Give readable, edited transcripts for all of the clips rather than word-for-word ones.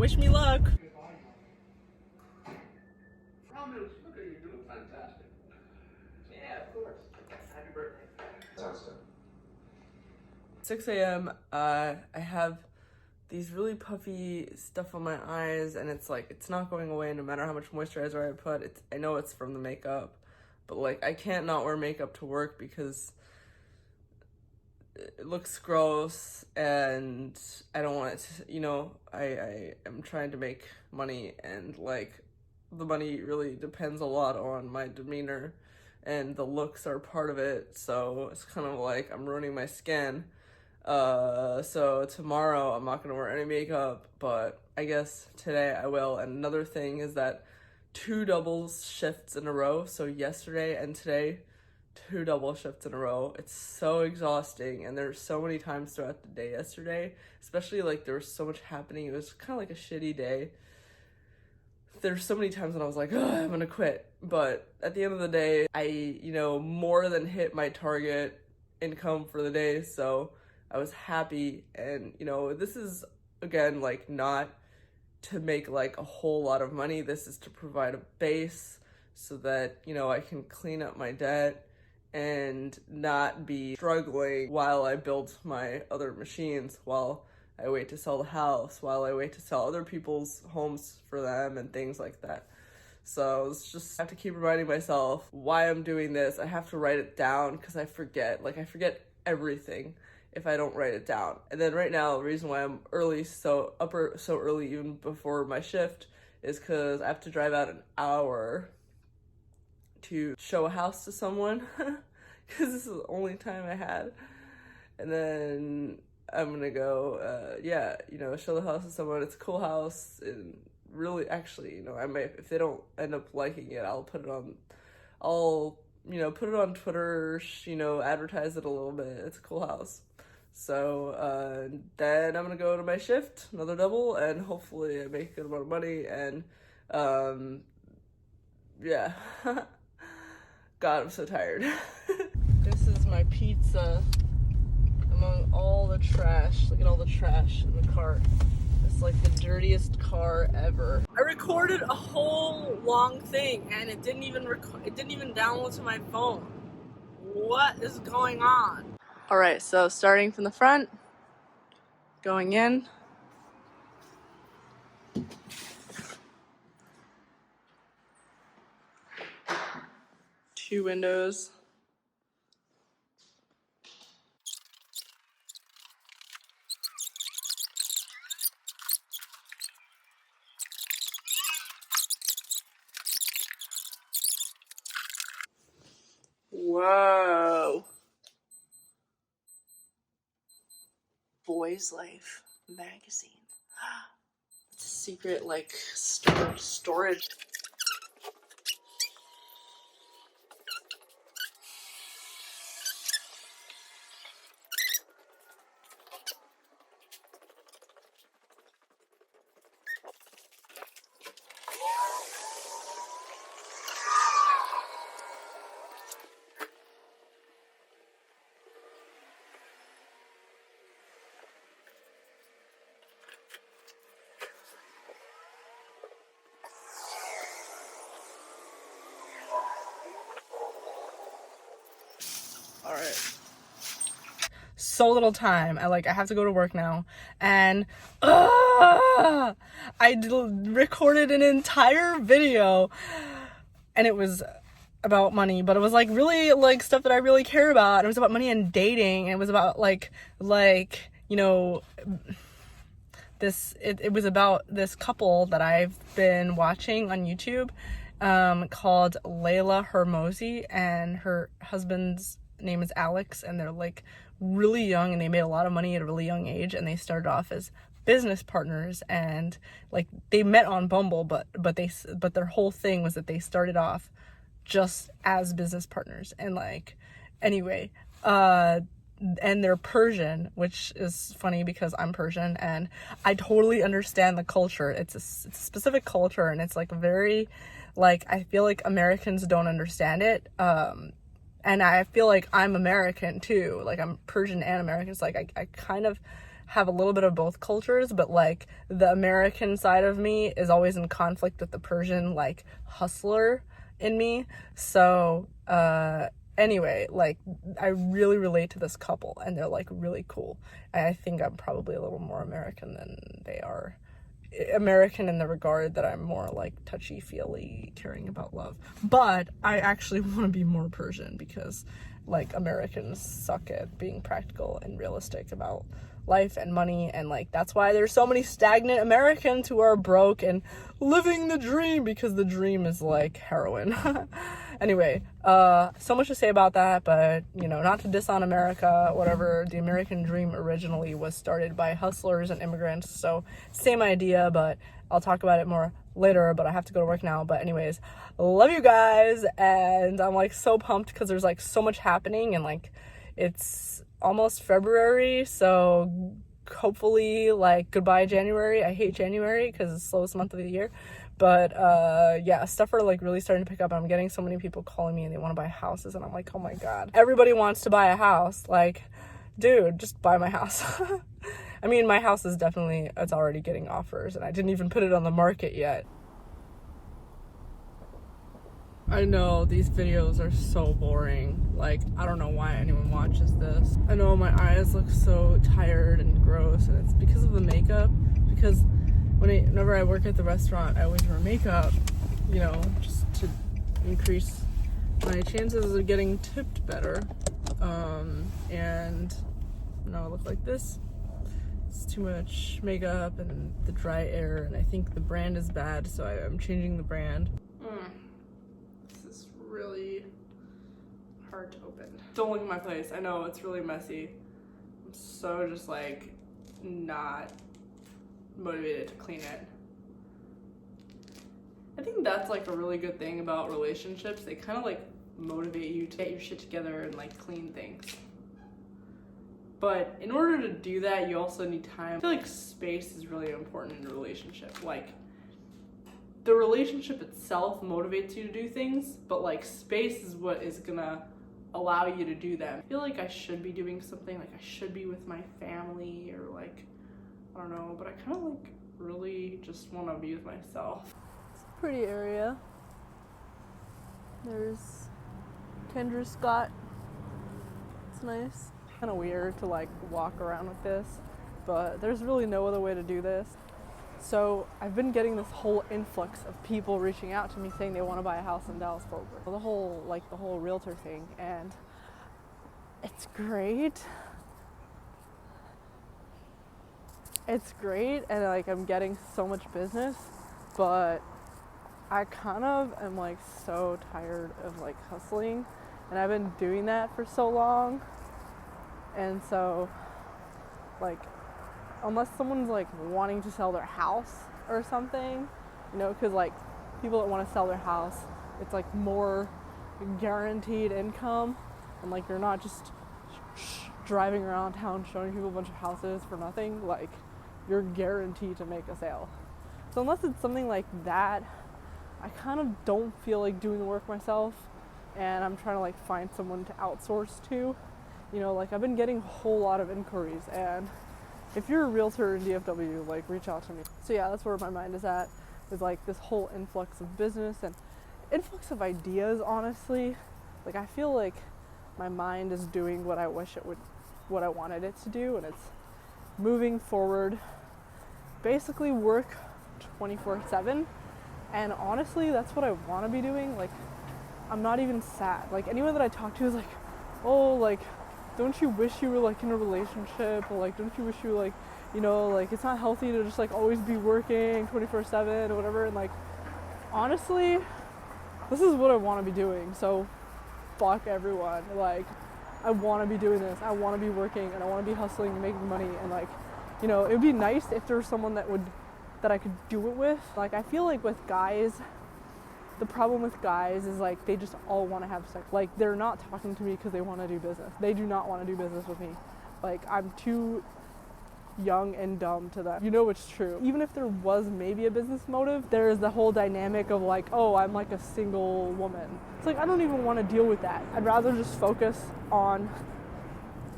Wish me luck. Promise, look at you, you look fantastic. Yeah, of course. Happy birthday. Sounds good. 6 a.m. I have these really puffy stuff on my eyes, and it's like it's not going away no matter how much moisturizer I put. I know it's from the makeup, but like I can't not wear makeup to work because it looks gross, and I don't want it to, I am trying to make money, and like the money really depends a lot on my demeanor, and the looks are part of it, so it's kind of like I'm ruining my skin. So tomorrow I'm not gonna wear any makeup, but I guess today I will. And another thing is that 2 doubles shifts in a row, so yesterday and today, 2 double shifts in a row. It's so exhausting, and there's so many times throughout the day yesterday, especially like there was so much happening. It was kind of like a shitty day. There's so many times when I was like, oh, I'm gonna quit. But at the end of the day, I, more than hit my target income for the day, so I was happy. And, this is, again, like, not to make, like, a whole lot of money. This is to provide a base so that, I can clean up my debt and not be struggling while I build my other machines, while I wait to sell the house, while I wait to sell other people's homes for them and things like that. So it's just, I have to keep reminding myself why I'm doing this. I have to write it down because I forget. Like, I forget everything if I don't write it down. And then right now, the reason why I'm early, so early even before my shift, is because I have to drive out an hour to show a house to someone because this is the only time I had. And then I'm gonna go, show the house to someone. It's a cool house, and really, actually, I might, if they don't end up liking it, I'll put it on Twitter, advertise it a little bit. It's a cool house. So then I'm gonna go to my shift, another double, and hopefully I make a good amount of money. And yeah. God, I'm so tired. This is my pizza among all the trash. Look at all the trash in the cart. It's like the dirtiest car ever. I recorded a whole long thing and it didn't even download to my phone. What is going on? All right, so starting from the front, going in. Two windows. Whoa. Boys Life magazine. It's a secret, like, storage. All right. So little time. I have to go to work now, and I recorded an entire video, and it was about money, but it was like really like stuff that I really care about. And it was about money and dating, and it was about it was about this couple that I've been watching on YouTube, called Layla Hermosi, and her husband's name is Alex, and they're like really young, and they made a lot of money at a really young age, and they started off as business partners, and like they met on Bumble, but their whole thing was that they started off just as business partners. And like, anyway, and they're Persian, which is funny because I'm Persian, and I totally understand the culture. It's a specific culture, and it's like very, like, I feel like Americans don't understand it. And I feel like I'm American too. Like, I'm Persian and American. It's like I kind of have a little bit of both cultures, but like the American side of me is always in conflict with the Persian like hustler in me. So anyway, like I really relate to this couple, and they're like really cool. And I think I'm probably a little more American than they are. American in the regard that I'm more like touchy-feely, caring about love. But I actually want to be more Persian, because like Americans suck at being practical and realistic about life and money, and like that's why there's so many stagnant Americans who are broke and living the dream, because the dream is like heroin. Anyway, so much to say about that, but you know, not to diss on America, whatever. The American dream originally was started by hustlers and immigrants, so same idea, but I'll talk about it more later. But I have to go to work now. But anyways, love you guys, and I'm like so pumped because there's like so much happening, and like it's almost February, so hopefully like goodbye January. I hate January because it's the slowest month of the year. But yeah, stuff are like really starting to pick up. I'm getting so many people calling me and they want to buy houses, and I'm like, oh my god, everybody wants to buy a house. Like, dude, just buy my house. I mean, my house is definitely, it's already getting offers, and I didn't even put it on the market yet. I know these videos are so boring. Like, I don't know why anyone watches this. I know my eyes look so tired and gross, and it's because of the makeup. Because whenever I work at the restaurant, I always wear makeup, you know, just to increase my chances of getting tipped better. And now I look like this. It's too much makeup and the dry air, and I think the brand is bad, so I'm changing the brand. This is really hard to open. Don't look at my place. I know it's really messy. I'm so just like not motivated to clean it. I think that's like a really good thing about relationships. They kind of like motivate you to get your shit together and like clean things. But in order to do that, you also need time. I feel like space is really important in a relationship. Like, the relationship itself motivates you to do things, but like space is what is gonna allow you to do them. I feel like I should be doing something, like I should be with my family, or like, I don't know, but I kind of like really just want to be with myself. It's a pretty area. There's Kendra Scott. It's nice. Kind of weird to like walk around with this, but there's really no other way to do this. So I've been getting this whole influx of people reaching out to me saying they want to buy a house in Dallas-Fort Worth. The whole realtor thing, and it's great. It's great, and like I'm getting so much business, but I kind of am like so tired of like hustling, and I've been doing that for so long. And so like, unless someone's like wanting to sell their house or something, you know, because like people that want to sell their house, it's like more guaranteed income, and like you're not just driving around town showing people a bunch of houses for nothing. Like, you're guaranteed to make a sale. So unless it's something like that, I kind of don't feel like doing the work myself, and I'm trying to like find someone to outsource to. You know, like I've been getting a whole lot of inquiries, and if you're a realtor in DFW, like reach out to me. So yeah, that's where my mind is at, is like this whole influx of business and influx of ideas, honestly. Like I feel like my mind is doing what I wish it would, what I wanted it to do, and it's moving forward, basically work 24/7. And honestly, that's what I want to be doing. Like, I'm not even sad. Like, anyone that I talk to is like, oh, like, don't you wish you were like in a relationship, or like, don't you wish you were like, you know, like it's not healthy to just like always be working 24/7 or whatever. And like, honestly, this is what I want to be doing. So fuck everyone. Like, I want to be doing this. I want to be working, and I want to be hustling and making money. And like, you know, it would be nice if there was someone that I could do it with. Like, I feel like with guys, the problem with guys is like they just all want to have sex. Like, they're not talking to me because they want to do business. They do not want to do business with me. Like, I'm too young and dumb to that. You know, it's true. Even if there was maybe a business motive, there is the whole dynamic of like, oh, I'm like a single woman. It's like, I don't even want to deal with that. I'd rather just focus on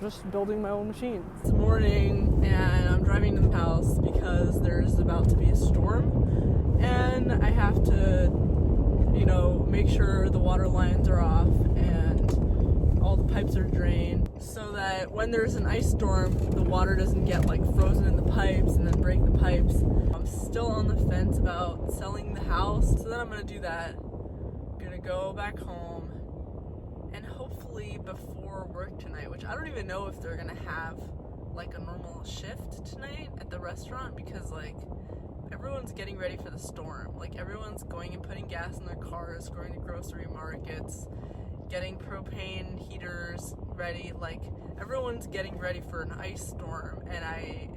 just building my own machine. It's morning and I'm driving to the house because there's about to be a storm and I have to, you know, make sure the water lines are off and all the pipes are drained so that when there's an ice storm, the water doesn't get like frozen in the pipes and then break the pipes. I'm still on the fence about selling the house, so then I'm gonna do that. I'm gonna go back home and hopefully before work tonight, which I don't even know if they're gonna have like a normal shift tonight at the restaurant because like everyone's getting ready for the storm. Like everyone's going and putting gas in their cars, going to grocery markets, getting propane heaters ready. Like everyone's getting ready for an ice storm, and I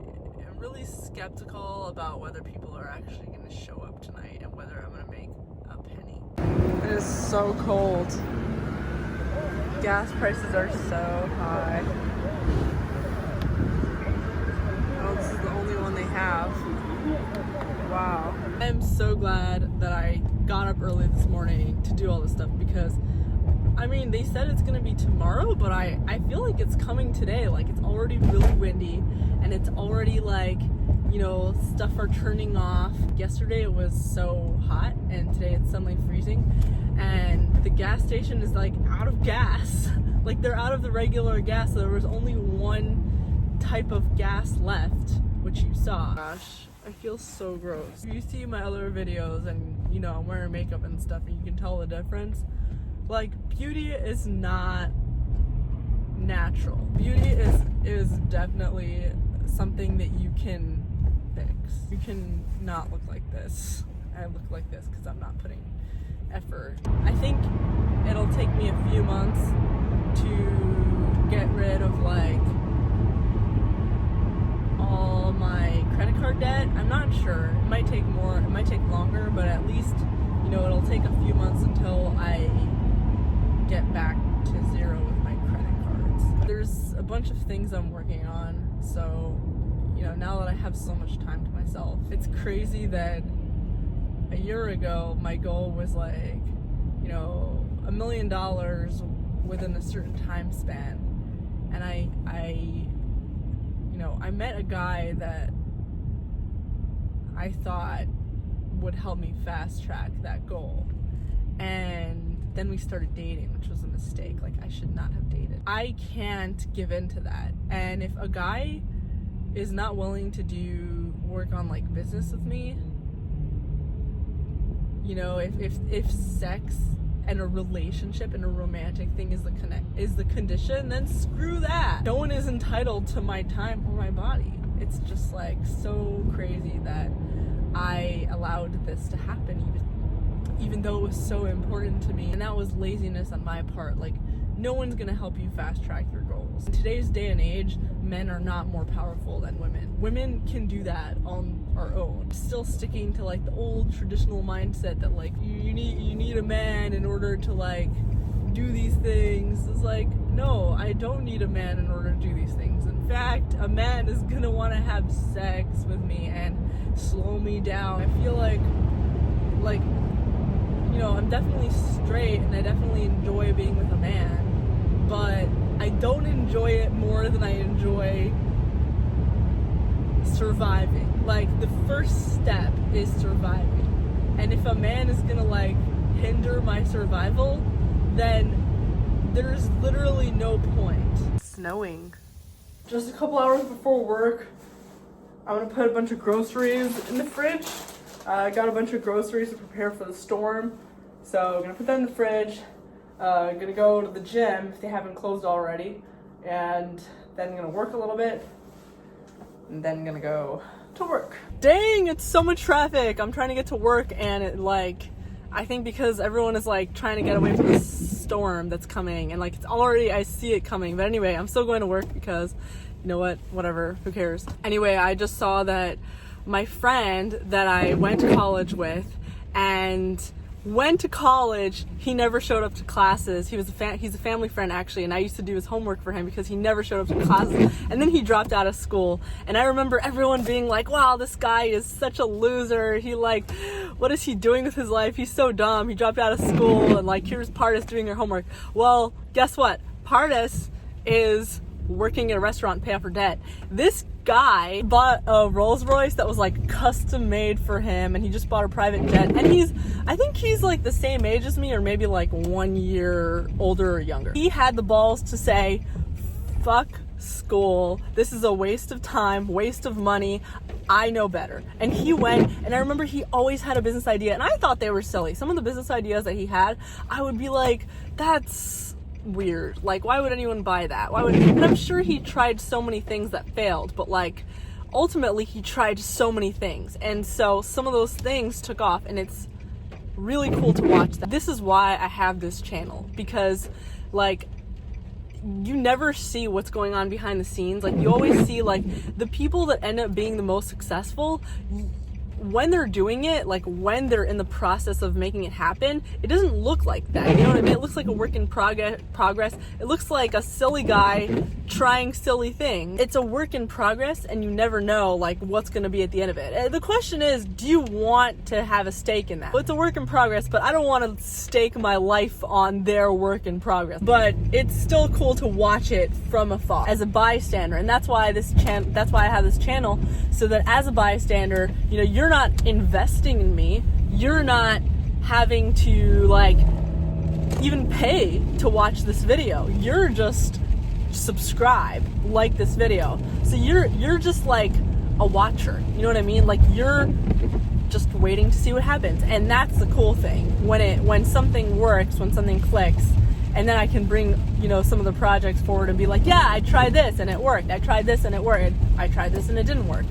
am really skeptical about whether people are actually going to show up tonight and whether I'm going to make a penny. It is so cold. Gas prices are so high. Oh, this is the only one they have. Wow. I'm so glad that I got up early this morning to do all this stuff because, I mean, they said it's gonna be tomorrow, but I feel like it's coming today. Like, it's already really windy and it's already like, you know, stuff are turning off. Yesterday it was so hot and today it's suddenly freezing and the gas station is like out of gas. Like they're out of the regular gas, so there was only one type of gas left, which you saw. Gosh, I feel so gross. If you see my other videos and, you know, I'm wearing makeup and stuff and you can tell the difference, like beauty is not natural. Beauty is definitely something that you can fix. You can not look like this. I look like this because I'm not putting effort. I think it'll take me a few months to get rid of like all my credit card debt. I'm not sure. It might take more, it might take longer, but at least, you know, it'll take a few months until I get back to zero with my credit cards. There's a bunch of things I'm working on, so, you know, now that I have so much time to myself, it's crazy that a year ago my goal was like, you know, $1 million within a certain time span, and I you know, I met a guy that I thought would help me fast track that goal, and then we started dating, which was a mistake. Like, I should not have dated. I can't give in to that, and if a guy is not willing to do work on like business with me, you know, if sex and a relationship and a romantic thing is the condition, then screw that. No one is entitled to my time or my body. It's just like so crazy that I allowed this to happen even though it was so important to me. And that was laziness on my part. Like, no one's gonna help you fast track your goals. In today's day and age, men are not more powerful than women. Women can do that on our own. Still sticking to like the old traditional mindset that like you need a man in order to like do these things. It's like, no, I don't need a man in order to do these things. In fact, a man is gonna want to have sex with me and slow me down. I feel like, you know, I'm definitely straight and I definitely enjoy being with a man, but I don't enjoy it more than I enjoy surviving. Like, the first step is surviving, and if a man is gonna like hinder my survival, then there's literally no point. It's snowing. Just a couple hours before work, I'm gonna put a bunch of groceries in the fridge. I got a bunch of groceries to prepare for the storm, so I'm gonna put that in the fridge. I'm gonna go to the gym if they haven't closed already, and then I'm gonna work a little bit, and then I'm gonna go to work. Dang, it's so much traffic. I'm trying to get to work, and it like, I think because everyone is like trying to get away from this storm that's coming, and like it's already, I see it coming. But anyway, I'm still going to work because, you know what, whatever, who cares. Anyway, I just saw that my friend that I went to college with and went to college, he never showed up to classes. He's a family friend actually, and I used to do his homework for him because he never showed up to classes, and then he dropped out of school. And I remember everyone being like, wow, this guy is such a loser. He like, what is he doing with his life? He's so dumb. He dropped out of school, and like, here's Pardis doing her homework. Well, guess what? Pardis is working in a restaurant, pay off her debt. This guy bought a Rolls Royce that was like custom made for him, and he just bought a private jet. And I think he's like the same age as me, or maybe like 1 year older or younger. He had the balls to say, fuck school, this is a waste of time, waste of money, I know better. And he went, and I remember he always had a business idea, and I thought they were silly. Some of the business ideas that he had, I would be like, that's weird. Like, why would anyone buy that? And I'm sure he tried so many things that failed, but like, ultimately he tried so many things. And so some of those things took off, and it's really cool to watch that. This is why I have this channel, because like, you never see what's going on behind the scenes. Like, you always see like the people that end up being the most successful, when they're doing it, like when they're in the process of making it happen, it doesn't look like that. You know what I mean? It looks like a work in progress. It looks like a silly guy trying silly things. It's a work in progress, and you never know like what's going to be at the end of it. The question is, do you want to have a stake in that? Well, it's a work in progress, but I don't want to stake my life on their work in progress. But it's still cool to watch it from afar as a bystander, and that's why I have this channel, so that as a bystander, you know, you're not investing in me, you're not having to like even pay to watch this video, you're just subscribe, like this video, so you're just like a watcher, you know what I mean? Like, you're just waiting to see what happens. And that's the cool thing, when something works, when something clicks, and then I can bring, you know, some of the projects forward and be like, yeah, I tried this and it worked, I tried this and it worked, I tried this and it didn't work.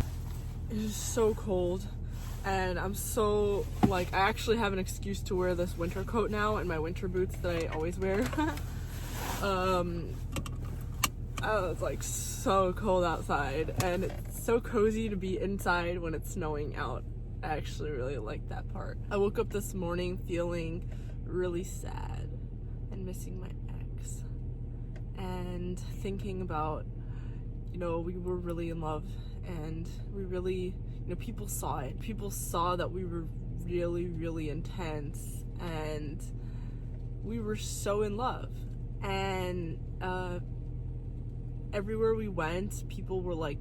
It is so cold, and I'm so, like, I actually have an excuse to wear this winter coat now and my winter boots that I always wear. It's like so cold outside, and it's so cozy to be inside when it's snowing out. I actually really like that part. I woke up this morning feeling really sad and missing my ex, and thinking about, you know, we were really in love, and we really, you know, people saw it. People saw that we were really, really intense, and we were so in love. And everywhere we went, people were like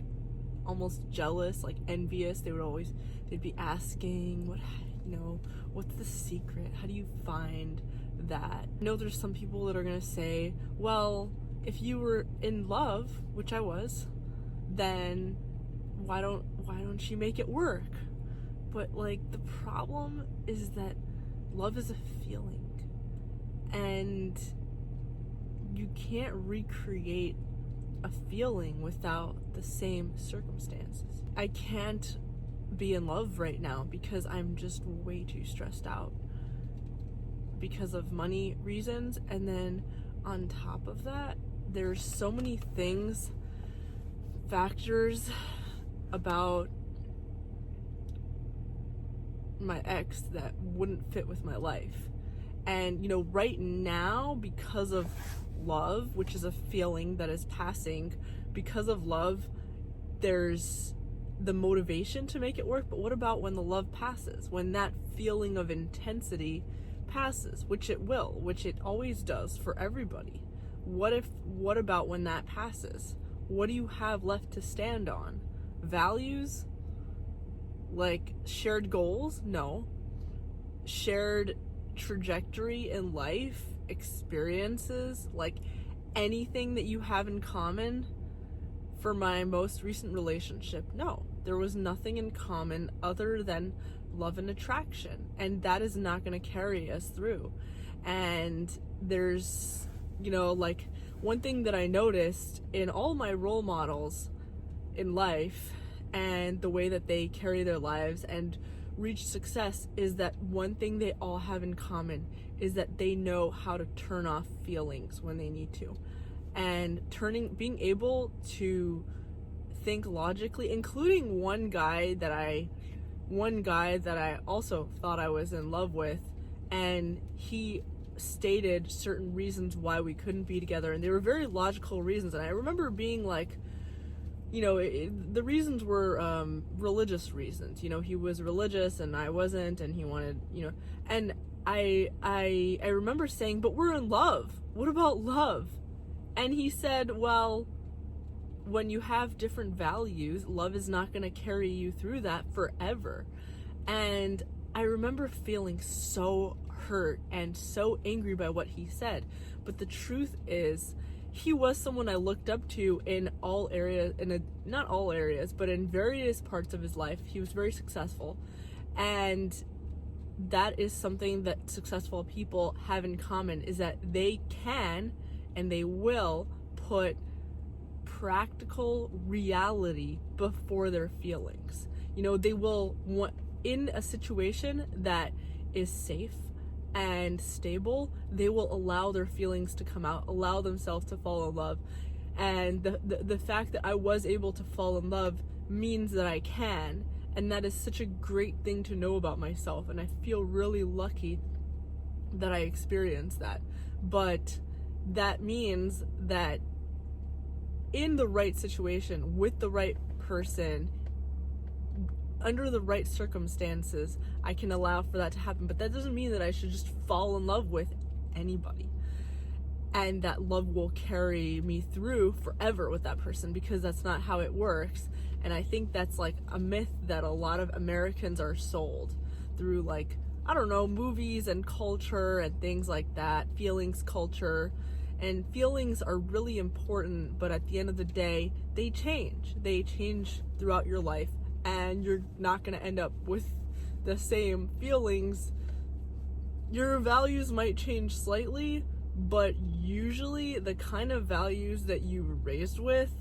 almost jealous, like envious. They'd be asking, what, you know, what's the secret? How do you find that? I know there's some people that are gonna say, well, if you were in love, which I was, then why don't you make it work? But like, the problem is that love is a feeling, and you can't recreate a feeling without the same circumstances. I can't be in love right now because I'm just way too stressed out because of money reasons, and then on top of that, there's so many factors about my ex that wouldn't fit with my life. And, you know, right now, because of love, which is a feeling that is passing, because of love, there's the motivation to make it work. But what about when the love passes? When that feeling of intensity passes, which it will, which it always does for everybody. What about when that passes? What do you have left to stand on? Values? Like shared goals? No. Shared trajectory in life, experiences, like anything that you have in common. For my most recent relationship, no, there was nothing in common other than love and attraction, and that is not going to carry us through. And there's, you know, like, one thing that I noticed in all my role models in life and the way that they carry their lives and reach success is that one thing they all have in common is that they know how to turn off feelings when they need to. And being able to think logically, including one guy that I also thought I was in love with, and he stated certain reasons why we couldn't be together, and they were very logical reasons. And I remember being like, you know, the reasons were religious reasons. You know, he was religious and I wasn't, and he wanted, you know, and I remember saying, but we're in love. What about love? And he said, well, when you have different values, love is not going to carry you through that forever. And I remember feeling so hurt and so angry by what he said. But the truth is, he was someone I looked up to in all areas, not all areas, but in various parts of his life. He was very successful. And that is something that successful people have in common, is that they can and they will put practical reality before their feelings. They will want, in a situation that is safe and stable, they will allow their feelings to come out, allow themselves to fall in love. And the fact that I was able to fall in love means that I can, and that is such a great thing to know about myself, and I feel really lucky that I experienced that. But that means that in the right situation, with the right person, under the right circumstances, I can allow for that to happen. But that doesn't mean that I should just fall in love with anybody, and that love will carry me through forever with that person, because that's not how it works. And I think that's like a myth that a lot of Americans are sold through, like, I don't know, movies and culture and things like that, feelings culture. And feelings are really important, but at the end of the day, they change. They change throughout your life, and you're not going to end up with the same feelings. Your values might change slightly, but usually the kind of values that you were raised with,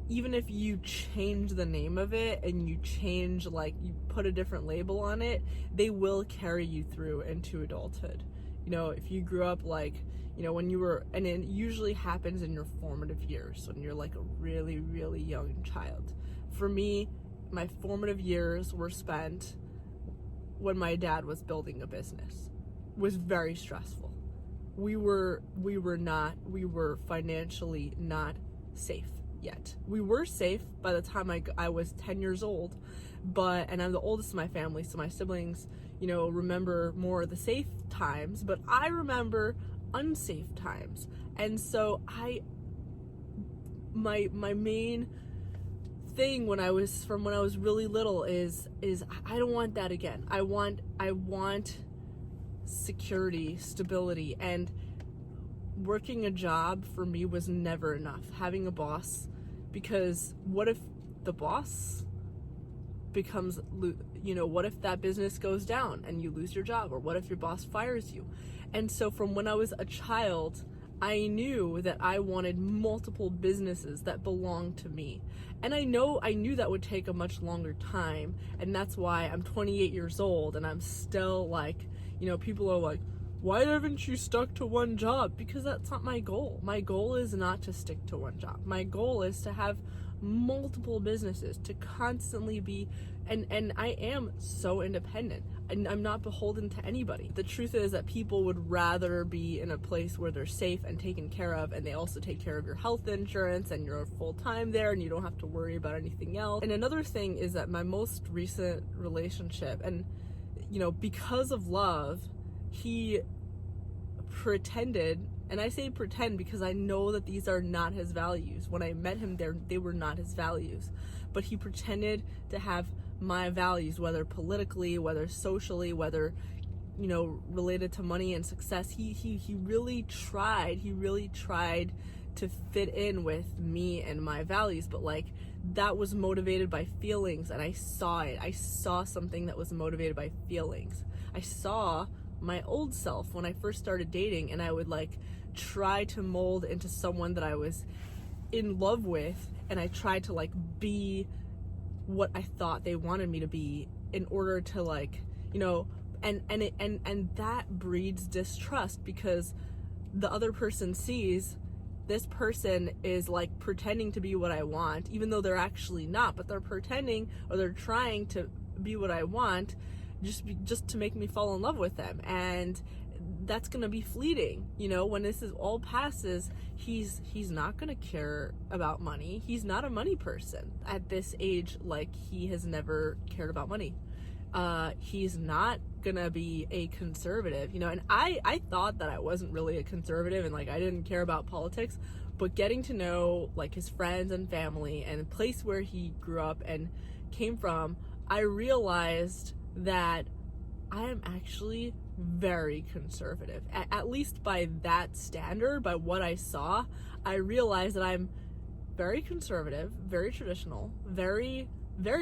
even if you change the name of it and you change, like, you put a different label on it, they will carry you through into adulthood. If you grew up, like, when you were, and it usually happens in your formative years, when you're like a really, really young child. For me, my formative years were spent when my dad was building a business. It was very stressful. We were financially not safe yet. We were safe by the time I was 10 years old, and I'm the oldest in my family, so my siblings, remember more of the safe times, but I remember unsafe times. And so my main thing when I was really little is I don't want that again. I want security, stability, and working a job for me was never enough. Having a boss, because what if the boss becomes, what if that business goes down and you lose your job, or what if your boss fires you? And so from when I was a child, I knew that I wanted multiple businesses that belonged to me. And I knew that would take a much longer time, and that's why I'm 28 years old and I'm still like, people are like, why haven't you stuck to one job? Because that's not my goal. My goal is not to stick to one job. My goal is to have multiple businesses, to constantly be, and I am so independent. I'm not beholden to anybody. The truth is that people would rather be in a place where they're safe and taken care of, and they also take care of your health insurance, and you're full-time there and you don't have to worry about anything else. And another thing is that my most recent relationship, and because of love, he pretended, and I say pretend because I know that these are not his values. When I met him, they were not his values, but he pretended to have my values, whether politically, whether socially, whether related to money and success. He really tried to fit in with me and my values, but like, that was motivated by feelings, and I saw it. I saw something that was motivated by feelings. I saw my old self when I first started dating, and I would like try to mold into someone that I was in love with, and I tried to like be what I thought they wanted me to be in order to like, and that breeds distrust, because the other person sees this person is like pretending to be what I want, even though they're actually not, but they're pretending, or they're trying to be what I want just to make me fall in love with them. And that's gonna be fleeting. When this is all passes, he's not gonna care about money. He's not a money person at this age. Like, he has never cared about money. he's not gonna be a conservative, you know. And I thought that I wasn't really a conservative and like I didn't care about politics, but getting to know like his friends and family and the place where he grew up and came from, I realized that I am actually very conservative. At least by that standard, by what I saw, I realized that I'm very conservative, very traditional, very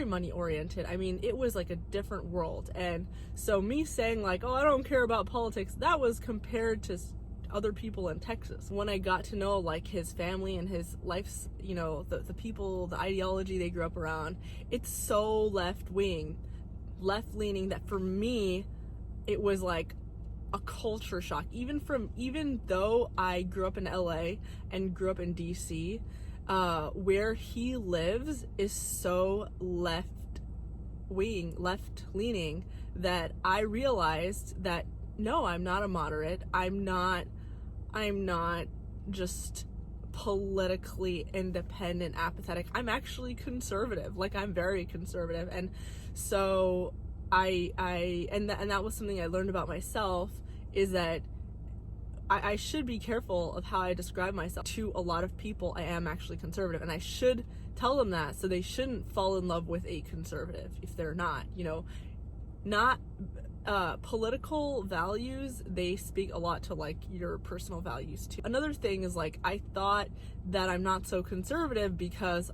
money oriented. I mean, it was like a different world. And so me saying like, oh, I don't care about politics, that was compared to other people in Texas. When I got to know like his family and his life's, you know, the people, the ideology they grew up around, it's so left leaning that for me it was like a culture shock. Even though I grew up in LA and grew up in DC, where he lives is so left leaning that I realized that no, I'm not a moderate. I'm not just politically independent, apathetic. I'm actually conservative. Like, I'm very conservative. And so and that was something I learned about myself, is that I should be careful of how I describe myself to a lot of people. I am actually conservative, and I should tell them that, so they shouldn't fall in love with a conservative if they're not, you know. Not political values, they speak a lot to like your personal values too. Another thing is like, I thought that I'm not so conservative because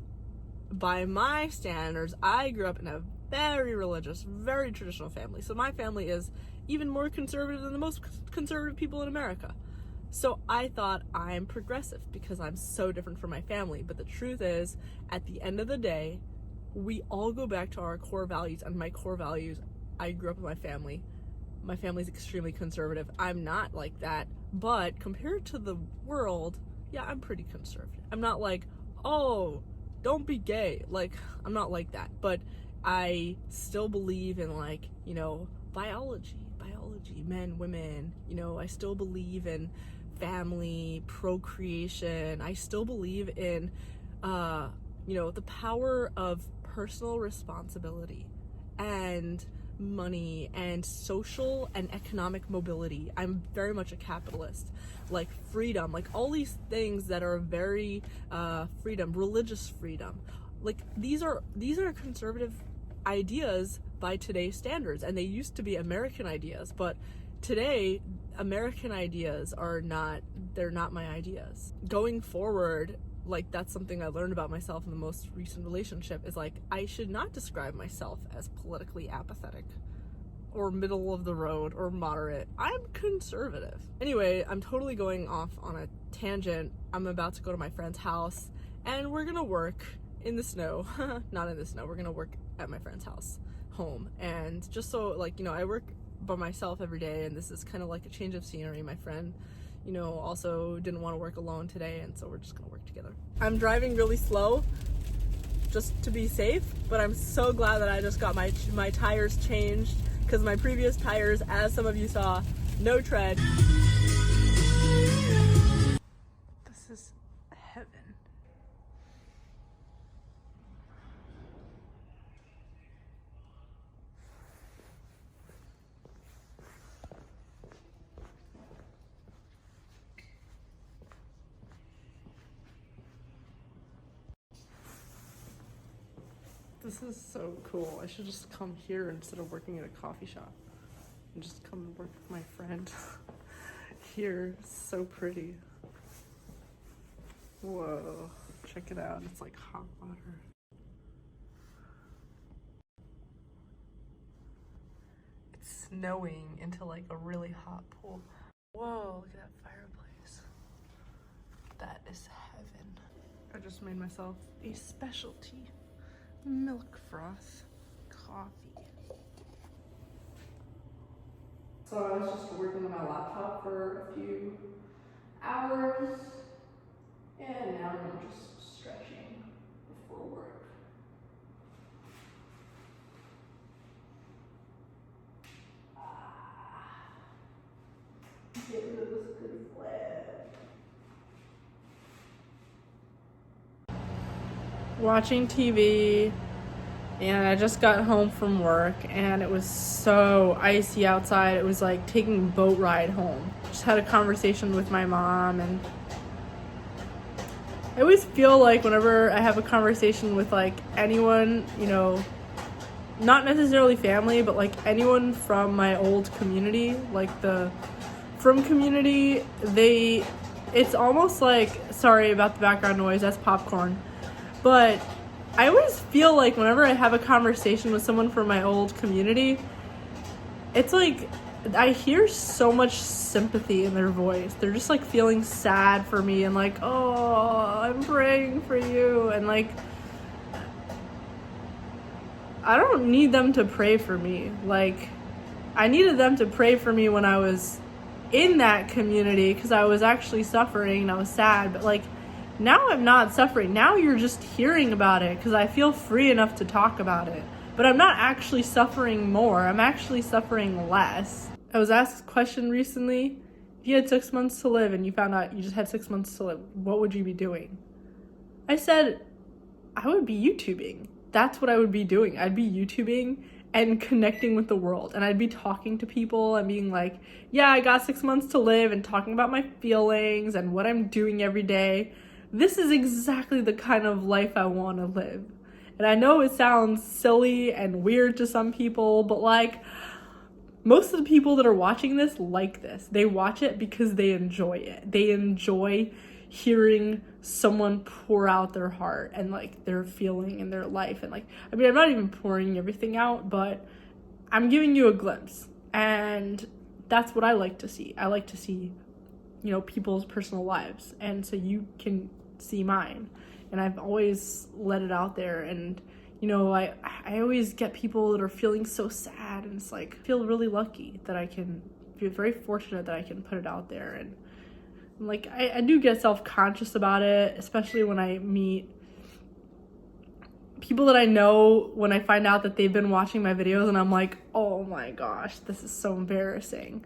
by my standards, I grew up in a very religious, very traditional family. So my family is even more conservative than the most conservative people in America. So I thought I'm progressive because I'm so different from my family. But the truth is, at the end of the day, we all go back to our core values. And my core values, I grew up with my family. My family's extremely conservative. I'm not like that. But compared to the world, yeah, I'm pretty conservative. I'm not like, oh, don't be gay. Like, I'm not like that. But I still believe in, like, you know, biology, men, women. You know, I still believe in family, procreation. I still believe in, you know, the power of personal responsibility and money and social and economic mobility. I'm very much a capitalist. Like freedom, like all these things that are very freedom, religious freedom. Like these are conservative ideas by today's standards, and they used to be American ideas, but today American ideas they're not my ideas. Going forward, like that's something I learned about myself in the most recent relationship, is like I should not describe myself as politically apathetic or middle of the road or moderate. I'm conservative. Anyway, I'm totally going off on a tangent. I'm about to go to my friend's house and we're gonna work in the snow. Not in the snow, we're gonna work at my friend's house home. And just so, like, you know, I work by myself every day, and this is kind of like a change of scenery. My friend, you know, also didn't want to work alone today, and so we're just gonna work together. I'm driving really slow just to be safe, but I'm so glad that I just got my tires changed, because my previous tires, as some of you saw, no tread. This is heaven. This is so cool. I should just come here instead of working at a coffee shop and just come and work with my friend here. It's so pretty. Whoa, check it out. It's like hot water. It's snowing into like a really hot pool. Whoa, look at that fireplace. That is heaven. I just made myself a specialty milk froth coffee. So I was just working on my laptop for a few hours, and now I'm just stretching before work. Get rid of this good flab. Watching TV, and I just got home from work and it was so icy outside. It was like taking a boat ride home. Just had a conversation with my mom, and I always feel like whenever I have a conversation with like anyone, you know, not necessarily family, but like anyone from my old community, like the From community, it's almost like, sorry about the background noise, that's popcorn, but I always feel like whenever I have a conversation with someone from my old community, it's like I hear so much sympathy in their voice. They're just like feeling sad for me and like, oh, I'm praying for you, and like I don't need them to pray for me. Like, I needed them to pray for me when I was in that community because I was actually suffering and I was sad. But like, now I'm not suffering. Now you're just hearing about it because I feel free enough to talk about it. But I'm not actually suffering more. I'm actually suffering less. I was asked a question recently. If you had 6 months to live and you found out you just had 6 months to live, what would you be doing? I said, I would be YouTubing. That's what I would be doing. I'd be YouTubing and connecting with the world. And I'd be talking to people and being like, yeah, I got 6 months to live, and talking about my feelings and what I'm doing every day. This is exactly the kind of life I want to live. And I know it sounds silly and weird to some people, but like, most of the people that are watching this like this. They watch it because they enjoy it. They enjoy hearing someone pour out their heart and like their feeling in their life. And like, I mean, I'm not even pouring everything out, but I'm giving you a glimpse, and that's what I like to see. I like to see, you know, people's personal lives, and so you can see mine. And I've always let it out there, and you know, I always get people that are feeling so sad, and it's like, I feel really lucky that I can feel very fortunate that I can put it out there. And like, I do get self-conscious about it, especially when I meet people that I know, when I find out that they've been watching my videos, and I'm like, oh my gosh, this is so embarrassing.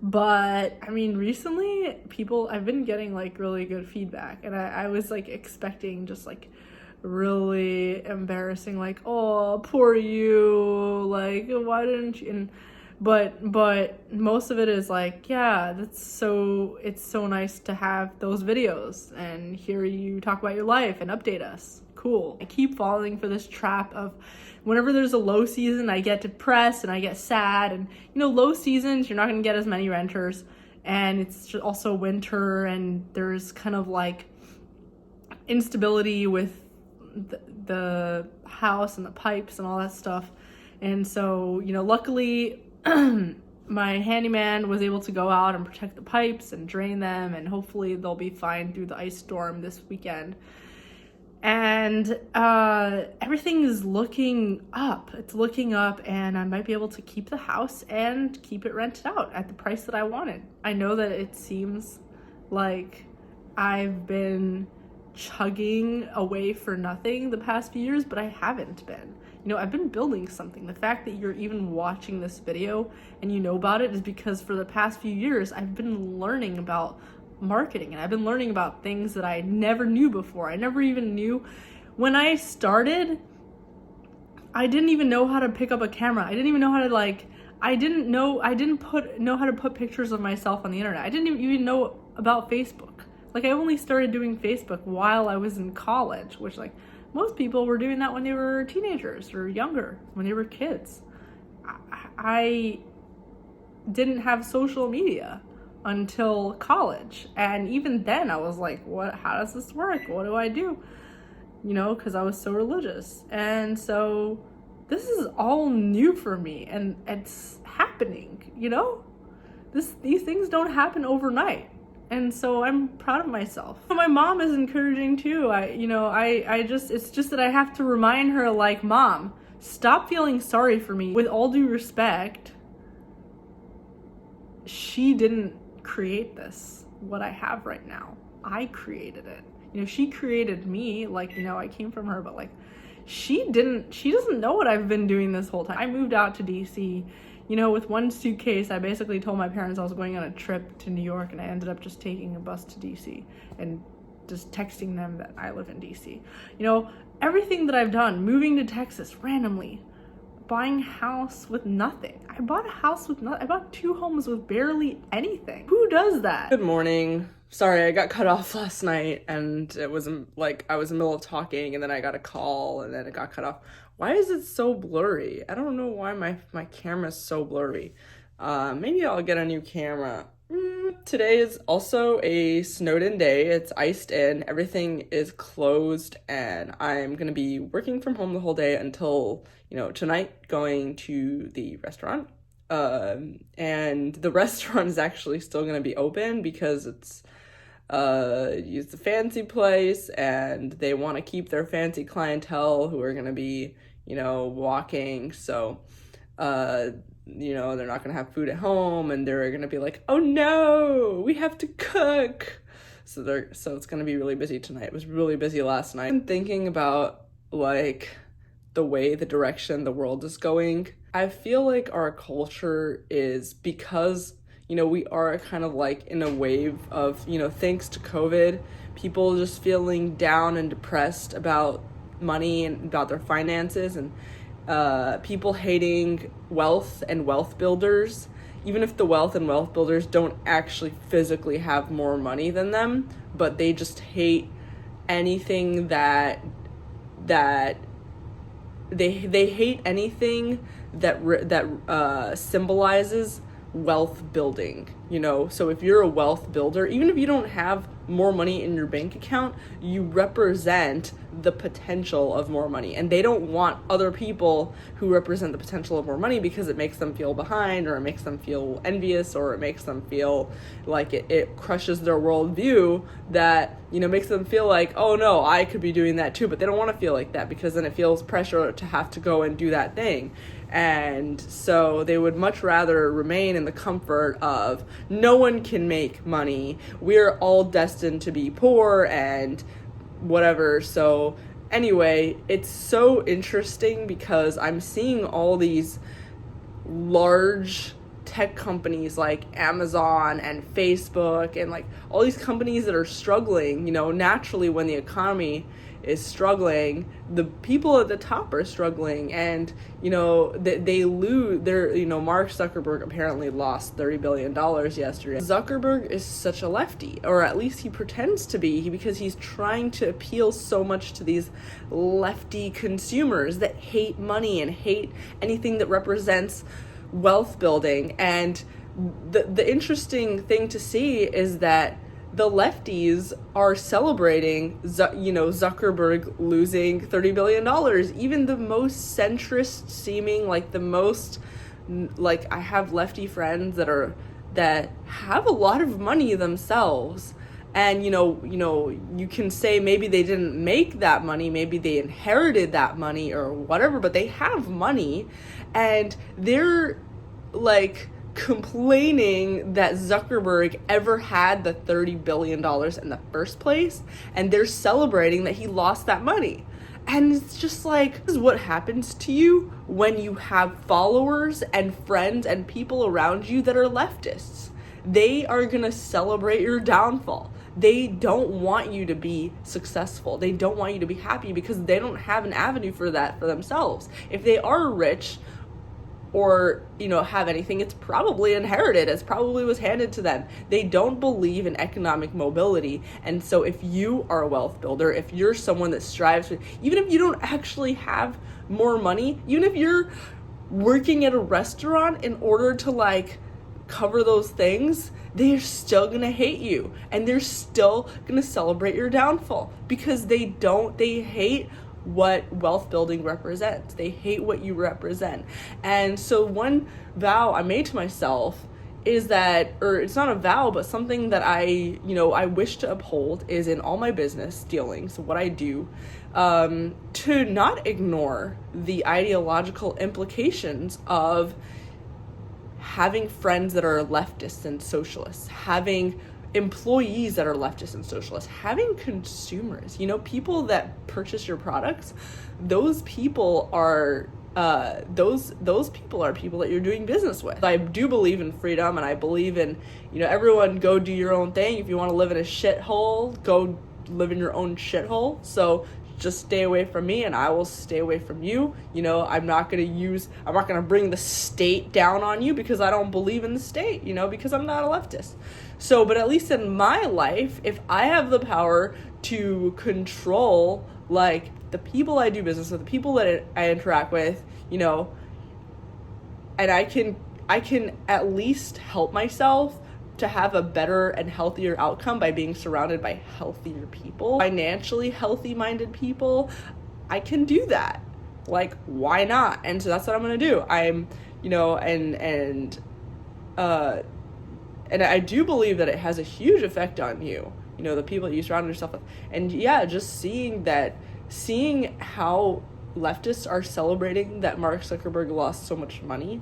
But I mean, recently I've been getting like really good feedback, and I was like expecting just like really embarrassing, like, oh, poor you, like, why didn't you? And but most of it is like, yeah, it's so nice to have those videos and hear you talk about your life and update us. Cool. I keep falling for this trap of whenever there's a low season, I get depressed and I get sad. And you know, low seasons, you're not going to get as many renters, and it's also winter, and there's kind of like instability with the house and the pipes and all that stuff. And so, you know, luckily my handyman was able to go out and protect the pipes and drain them, and hopefully they'll be fine through the ice storm this weekend. And everything is looking up. It's looking up, and I might be able to keep the house and keep it rented out at the price that I wanted. I know that it seems like I've been chugging away for nothing the past few years, but I haven't been. You know, I've been building something. The fact that you're even watching this video and you know about it is because for the past few years, I've been learning about marketing, and I've been learning about things that I never knew before. I never even knew. When I started, I didn't even know how to pick up a camera. I didn't even know how to I didn't know how to put pictures of myself on the internet. I didn't even know about Facebook. Like, I only started doing Facebook while I was in college, which like most people were doing that when they were teenagers or younger, when they were kids. I didn't have social media until college, and even then I was like, how does this work? What do I do? You know, because I was so religious. And so this is all new for me, and it's happening, you know? These things don't happen overnight. And so I'm proud of myself. My mom is encouraging too. It's just that I have to remind her, like, Mom, stop feeling sorry for me. With all due respect, she didn't create this, what I have right now. I created it. You know, she created me, like, you know, I came from her, but like, she doesn't know what I've been doing this whole time. I moved out to DC. You know, with one suitcase, I basically told my parents I was going on a trip to New York, and I ended up just taking a bus to DC. And just texting them that I live in DC. You know, everything that I've done, moving to Texas randomly, buying a house with nothing. I bought a house with nothing. I bought 2 homes with barely anything. Who does that? Good morning. Sorry, I got cut off last night, and it was like I was in the middle of talking, and then I got a call, and then it got cut off. Why is it so blurry? I don't know why my camera's so blurry. Maybe I'll get a new camera. Today is also a snowed-in day. It's iced in. Everything is closed, and I'm gonna be working from home the whole day until, tonight, going to the restaurant. And the restaurant is actually still gonna be open because it's a fancy place, and they want to keep their fancy clientele who are gonna be, walking. So, they're not gonna have food at home, and they're gonna be like, oh no, we have to cook. So it's gonna be really busy tonight. It was really busy last night. I'm thinking about the direction the world is going. I feel like our culture is, because we are kind of like in a wave of, thanks to COVID, people just feeling down and depressed about money and about their finances, and people hating wealth and wealth builders, even if the wealth and wealth builders don't actually physically have more money than them, but they just hate anything that they hate anything that symbolizes wealth building. So if you're a wealth builder, even if you don't have more money in your bank account, you represent the potential of more money, and they don't want other people who represent the potential of more money, because it makes them feel behind, or it makes them feel envious, or it makes them feel like it crushes their worldview, that makes them feel like, oh no, I could be doing that too. But they don't want to feel like that, because then it feels pressure to have to go and do that thing. And so they would much rather remain in the comfort of, no one can make money, we're all destined to be poor and whatever. So anyway, it's so interesting because I'm seeing all these large tech companies like Amazon and Facebook, and like all these companies that are struggling. Naturally, when the economy is struggling, the people at the top are struggling, and they lose their, Mark Zuckerberg apparently lost $30 billion yesterday. Zuckerberg is such a lefty, or at least he pretends to be, because he's trying to appeal so much to these lefty consumers that hate money and hate anything that represents wealth building. And the interesting thing to see is that the lefties are celebrating, Zuckerberg losing $30 billion. Even the most centrist seeming, I have lefty friends that have a lot of money themselves. And, you can say maybe they didn't make that money, maybe they inherited that money or whatever, but they have money, and they're complaining that Zuckerberg ever had the $30 billion in the first place, and they're celebrating that he lost that money. And it's just this is what happens to you when you have followers and friends and people around you that are leftists. They are gonna celebrate your downfall. They don't want you to be successful. They don't want you to be happy, because they don't have an avenue for that for themselves. If they are rich, or have anything, it's probably inherited. It's probably was handed to them. They don't believe in economic mobility. And so if you are a wealth builder, if you're someone that strives for, even if you don't actually have more money, even if you're working at a restaurant in order to cover those things, they're still gonna hate you, and they're still gonna celebrate your downfall, because they hate what wealth building represents. They hate what you represent. And so one vow I made to myself is that, or it's not a vow, but something that I wish to uphold, is in all my business dealings, what I do, to not ignore the ideological implications of having friends that are leftists and socialists, having employees that are leftists and socialists, having consumers, people that purchase your products. Those people are those people are people that you're doing business with. I do believe in freedom, and I believe in, everyone go do your own thing. If you want to live in a shithole, go live in your own shithole. So just stay away from me and I will stay away from you. You know, I'm not gonna bring the state down on you because I don't believe in the state, you know, because I'm not a leftist. So, but at least in my life, if I have the power to control, like, the people I do business with, the people that I interact with, you know, and I can at least help myself to have a better and healthier outcome by being surrounded by healthier people, financially healthy-minded people, I can do that. Like, why not? And so that's what I'm gonna do. I'm, you know, and I do believe that it has a huge effect on you, you know, the people that you surround yourself with. And yeah, just seeing how leftists are celebrating that Mark Zuckerberg lost so much money.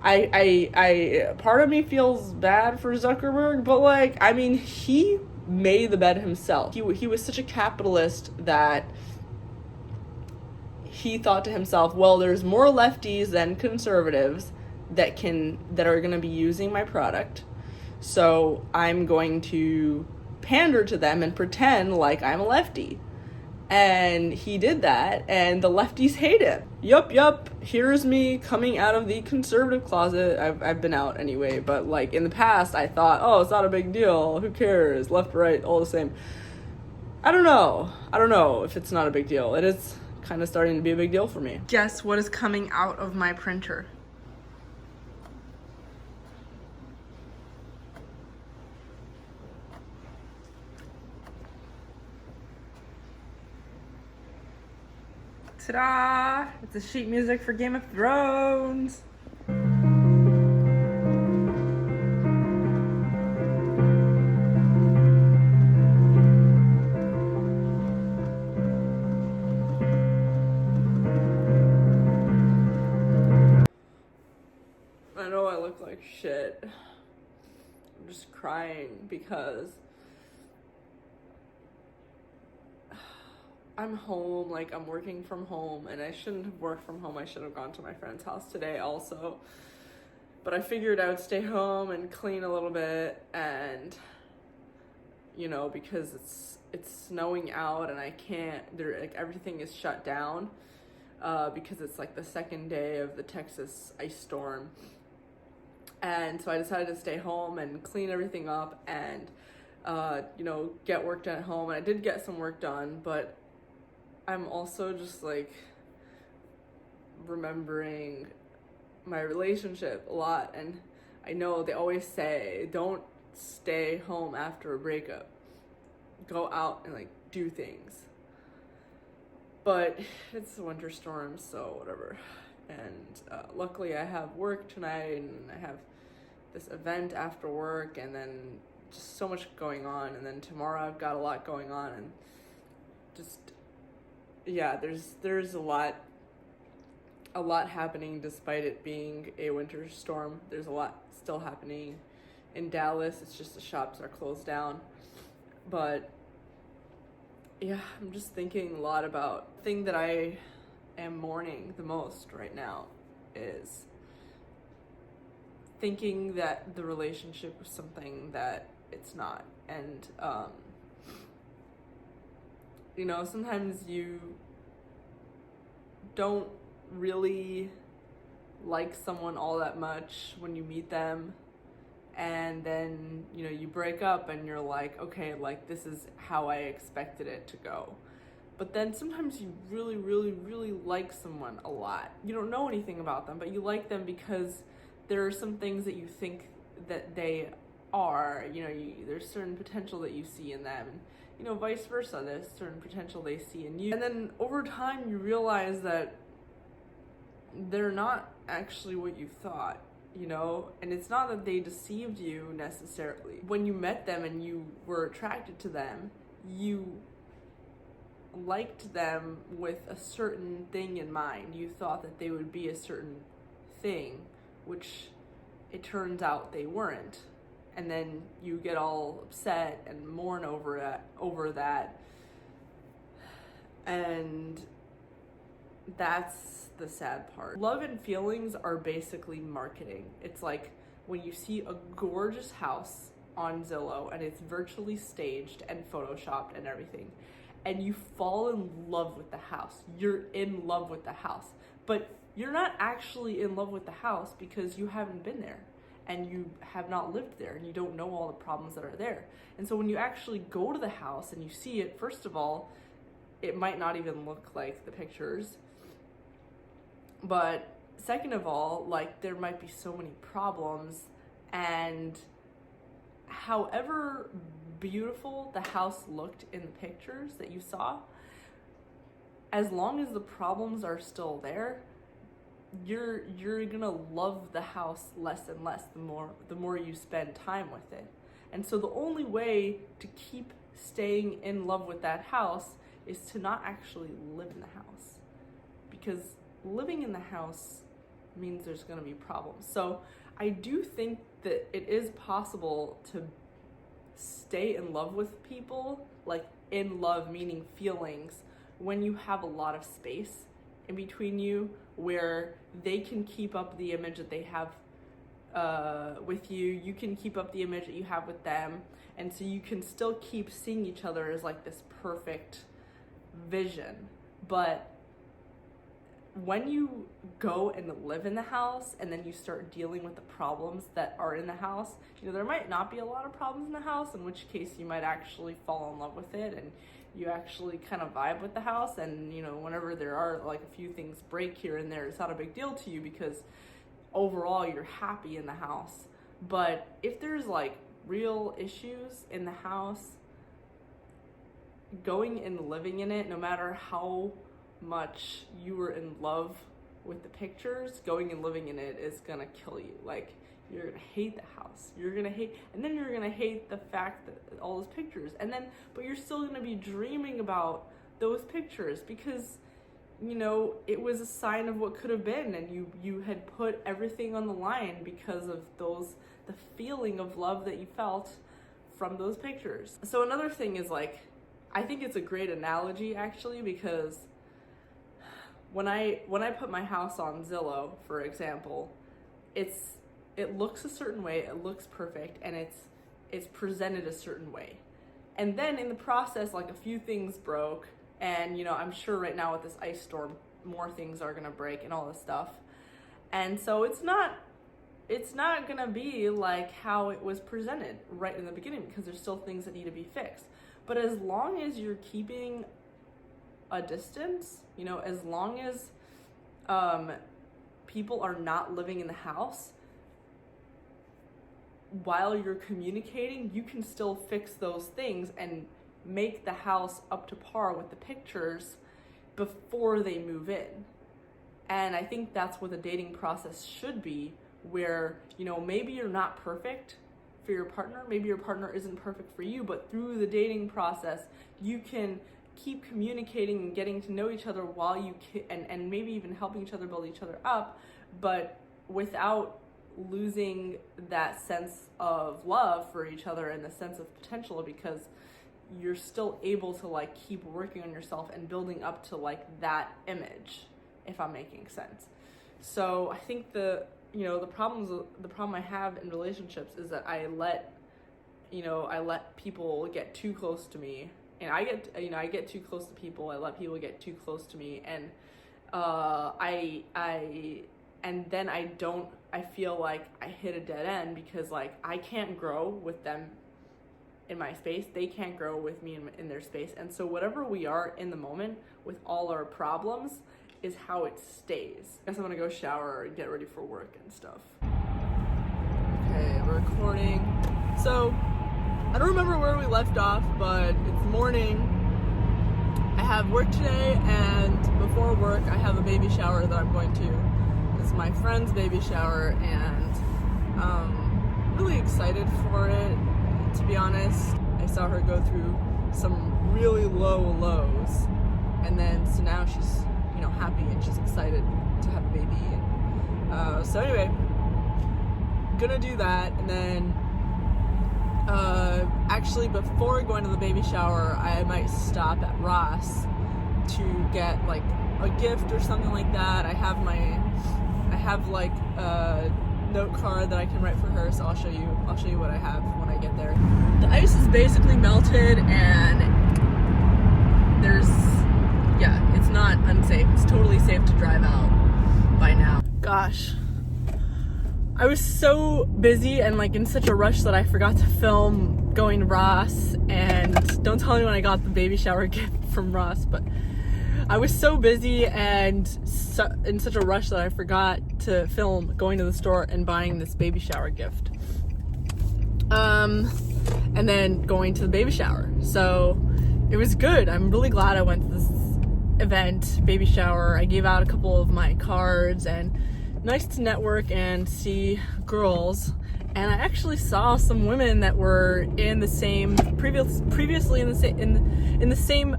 I part of me feels bad for Zuckerberg, but like, I mean, he made the bed himself. He was such a capitalist that he thought to himself, well, there's more lefties than conservatives that are going to be using my product. So I'm going to pander to them and pretend like I'm a lefty. And he did that, and the lefties hate him. Yup, here's me coming out of the conservative closet. I've been out anyway, but like in the past I thought, oh, it's not a big deal, who cares, left, right, all the same. I don't know if it's not a big deal. It is kind of starting to be a big deal for me. Guess what is coming out of my printer? Ta-da! It's the sheet music for Game of Thrones. I know I look like shit. I'm just crying because I'm home, like I'm working from home, and I shouldn't have worked from home. I should have gone to my friend's house today also. But I figured I would stay home and clean a little bit, and you know, because it's snowing out and I can't, like everything is shut down because it's like the second day of the Texas ice storm. And so I decided to stay home and clean everything up and you know, get work done at home. And I did get some work done, but I'm also just like remembering my relationship a lot. And I know they always say, don't stay home after a breakup. Go out and like do things. But it's a winter storm, so whatever. And luckily I have work tonight and I have this event after work and then just so much going on. And then tomorrow I've got a lot going on and just, yeah, there's a lot happening despite it being a winter storm. There's a lot still happening in Dallas. It's just the shops are closed down. But yeah, I'm just thinking a lot about the thing that I am mourning the most right now is thinking that the relationship is something that it's not. And you know, sometimes you don't really like someone all that much when you meet them, and then, you know, you break up and you're like, okay, like this is how I expected it to go. But then sometimes you really, really, really like someone a lot. You don't know anything about them, but you like them because there are some things that you think that they are. You know, there's certain potential that you see in them. And, you know, vice versa, there's certain potential they see in you. And then over time you realize that they're not actually what you thought, you know? And it's not that they deceived you necessarily. When you met them and you were attracted to them, you liked them with a certain thing in mind. You thought that they would be a certain thing, which it turns out they weren't. And then you get all upset and mourn over that. And that's the sad part. Love and feelings are basically marketing. It's like when you see a gorgeous house on Zillow and it's virtually staged and photoshopped and everything, and you fall in love with the house. You're in love with the house, but you're not actually in love with the house because you haven't been there and you have not lived there and you don't know all the problems that are there. And so when you actually go to the house and you see it, first of all, it might not even look like the pictures. But second of all, like, there might be so many problems, and however beautiful the house looked in the pictures that you saw, as long as the problems are still there, you're gonna love the house less and less the more you spend time with it. And so the only way to keep staying in love with that house is to not actually live in the house, because living in the house means there's going to be problems. So I do think that it is possible to stay in love with people, like in love meaning feelings, when you have a lot of space in between you, where they can keep up the image that they have with you, you can keep up the image that you have with them, and so you can still keep seeing each other as like this perfect vision. But when you go and live in the house and then you start dealing with the problems that are in the house, there might not be a lot of problems in the house, in which case you might actually fall in love with it and you actually kind of vibe with the house. And whenever there are like a few things break here and there, it's not a big deal to you because overall you're happy in the house. But if there's like real issues in the house, going and living in it, no matter how much you were in love with the pictures, going and living in it is gonna kill you. Like, you're gonna hate the house, and then you're gonna hate the fact that all those pictures, but you're still gonna be dreaming about those pictures because it was a sign of what could have been, and you had put everything on the line because of the feeling of love that you felt from those pictures. So another thing is, like, I think it's a great analogy actually, because when I put my house on Zillow, for example, it looks a certain way, it looks perfect, and it's presented a certain way. And then in the process, like, a few things broke, and I'm sure right now with this ice storm, more things are gonna break and all this stuff. And so it's not gonna be like how it was presented right in the beginning, because there's still things that need to be fixed. But as long as you're keeping a distance, as long as people are not living in the house, while you're communicating, you can still fix those things and make the house up to par with the pictures before they move in. And I think that's what the dating process should be, where, maybe you're not perfect for your partner, maybe your partner isn't perfect for you, but through the dating process, you can keep communicating and getting to know each other while you and maybe even helping each other build each other up, but without losing that sense of love for each other and the sense of potential, because you're still able to like keep working on yourself and building up to like that image, if I'm making sense. So I think the problem I have in relationships is that I let people get too close to me, and I get too close to people. I let people get too close to me, and I feel like I hit a dead end, because like I can't grow with them in my space, they can't grow with me in their space, and so whatever we are in the moment with all our problems is how it stays. I guess I'm gonna go shower and get ready for work and stuff. Okay, we're recording. So I don't remember where we left off, but it's morning. I have work today, and before work I have a baby shower that I'm going to. It's my friend's baby shower, and I'm really excited for it, to be honest. I saw her go through some really low lows, and then so now she's happy and she's excited to have a baby. And, so anyway, gonna do that, and then actually before going to the baby shower, I might stop at Ross to get like a gift or something like that. I have like note card that I can write for her, so I'll show you what I have when I get there. The ice is basically melted, and it's not unsafe. It's totally safe to drive out by now. Gosh, I was so busy and like in such a rush that I forgot to film going to Ross, and don't tell me when I got the baby shower gift from Ross, but I was so busy and in such a rush that I forgot to film going to the store and buying this baby shower gift. And then going to the baby shower. So it was good. I'm really glad I went to this event, baby shower. I gave out a couple of my cards, and nice to network and see girls. And I actually saw some women that were in the same previously in the same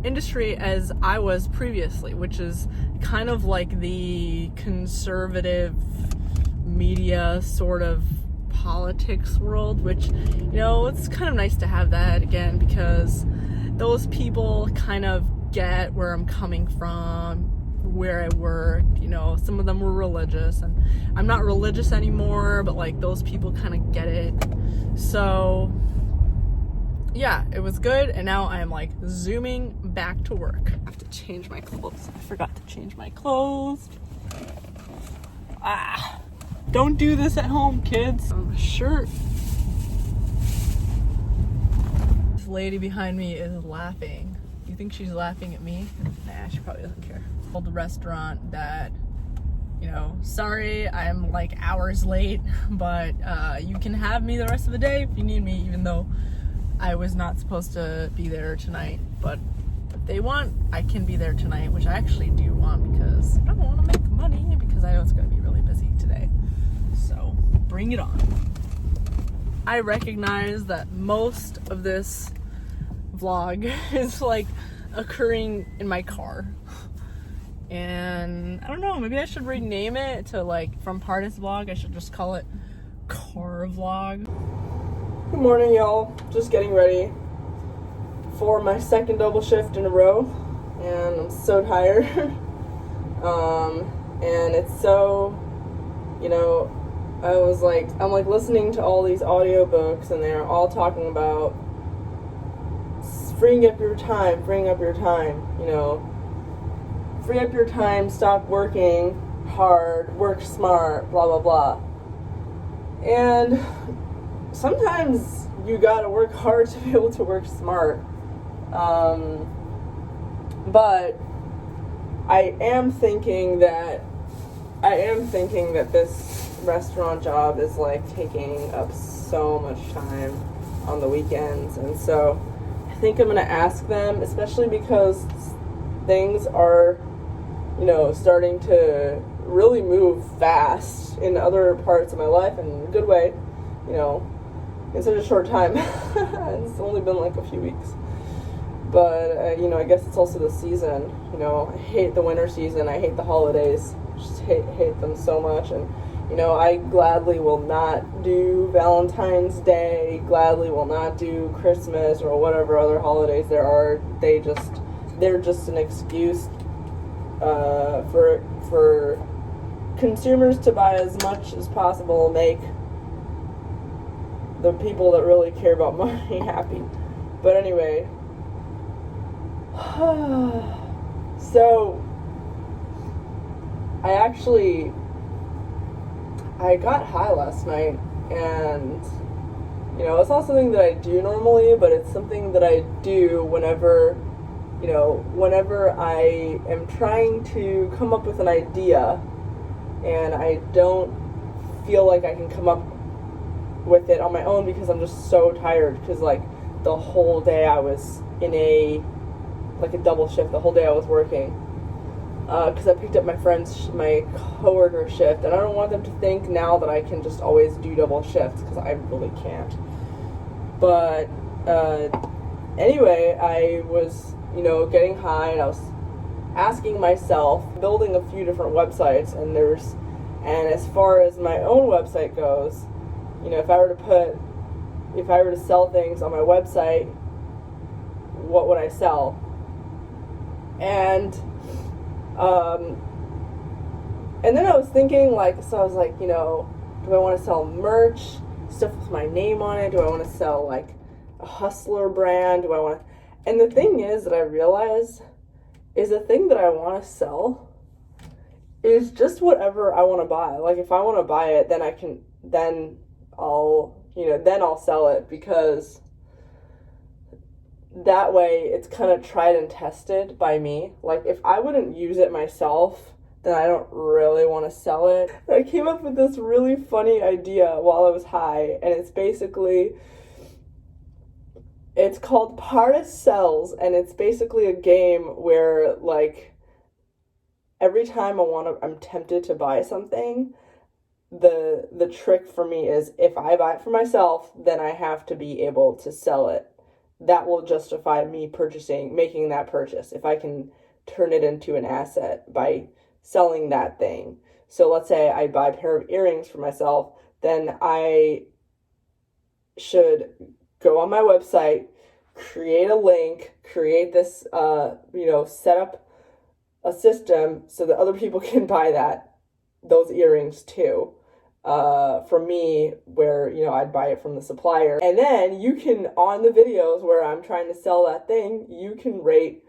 industry as I was previously, which is kind of like the conservative media sort of politics world, which, you know, it's kind of nice to have that again, because those people kind of get where I'm coming from, where I work. You know, some of them were religious, and I'm not religious anymore, but like those people kind of get it. So yeah, it was good, and now I'm like zooming back to work. I have to change my clothes. I forgot to change my clothes. Don't do this at home, kids. Shirt. This lady behind me is laughing. You think she's laughing at me? Nah, she probably doesn't care. Told the restaurant that, you know, sorry, I'm like hours late, but you can have me the rest of the day if you need me, even though I was not supposed to be there tonight. But if they want, I can be there tonight, which I actually do want, because I want to make money, because I know it's going to be really busy today. So bring it on. I recognize that most of this vlog is like occurring in my car, and I don't know, maybe I should rename it to like from Pardis Vlog. I should just call it Car Vlog. Good morning, y'all. Just getting ready for my second double shift in a row, and I'm so tired. And it's so, you know, I'm like listening to all these audiobooks, and they're all talking about freeing up your time, you know, free up your time, stop working hard, work smart, blah, blah, blah. And sometimes you gotta work hard to be able to work smart. But I am thinking that this restaurant job is like taking up so much time on the weekends, and so I think I'm gonna ask them, especially because things are, you know, starting to really move fast in other parts of my life in a good way, you know, in such a short time. It's only been like a few weeks, but you know, I guess it's also the season. You know, I hate the winter season, I hate the holidays, just hate them so much. And you know, I gladly will not do Valentine's Day, gladly will not do Christmas or whatever other holidays there are. They're just an excuse for consumers to buy as much as possible, make the people that really care about money happy. But anyway, so I got high last night, and you know, it's not something that I do normally, but it's something that I do whenever I am trying to come up with an idea and I don't feel like I can come up with it on my own because I'm just so tired, because like the whole day I was in a double shift. The whole day I was working, because I picked up my coworker shift, and I don't want them to think now that I can just always do double shifts, because I really can't. But anyway, I was, you know, getting high, and I was asking myself, building a few different websites, and as far as my own website goes, you know, if I were to sell things on my website, what would I sell? And then I was thinking, like, so I was like, you know, Do I want to sell merch, stuff with my name on it? Do I want to sell like a hustler brand? Do I want to... And the thing is that I realize is the thing that I want to sell is just whatever I want to buy. Like if I want to buy it, then I'll sell it, because that way it's kind of tried and tested by me. Like if I wouldn't use it myself, then I don't really want to sell it. I came up with this really funny idea while I was high, and it's called Partis Sells, and it's basically a game where like every time I'm tempted to buy something, the trick for me is if I buy it for myself, then I have to be able to sell it. That will justify me making that purchase if I can turn it into an asset by selling that thing. So let's say I buy a pair of earrings for myself, then I should go on my website, create a link, create this, set up a system so that other people can buy those earrings too. From me, where, I'd buy it from the supplier. And then you can, on the videos where I'm trying to sell that thing, you can rate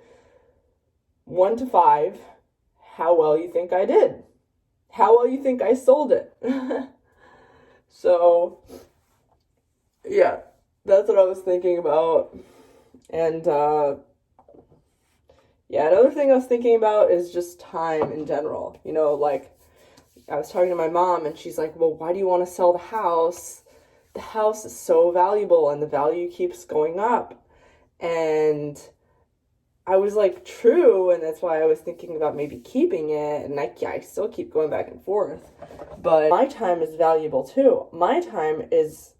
1 to 5 how well you think I did, how well you think I sold it. So, yeah, that's what I was thinking about. And, another thing I was thinking about is just time in general. Like, I was talking to my mom, and she's like, well, why do you want to sell the house? The house is so valuable, and the value keeps going up. And I was like, true, and that's why I was thinking about maybe keeping it, and I still keep going back and forth. But my time is valuable, too. My time is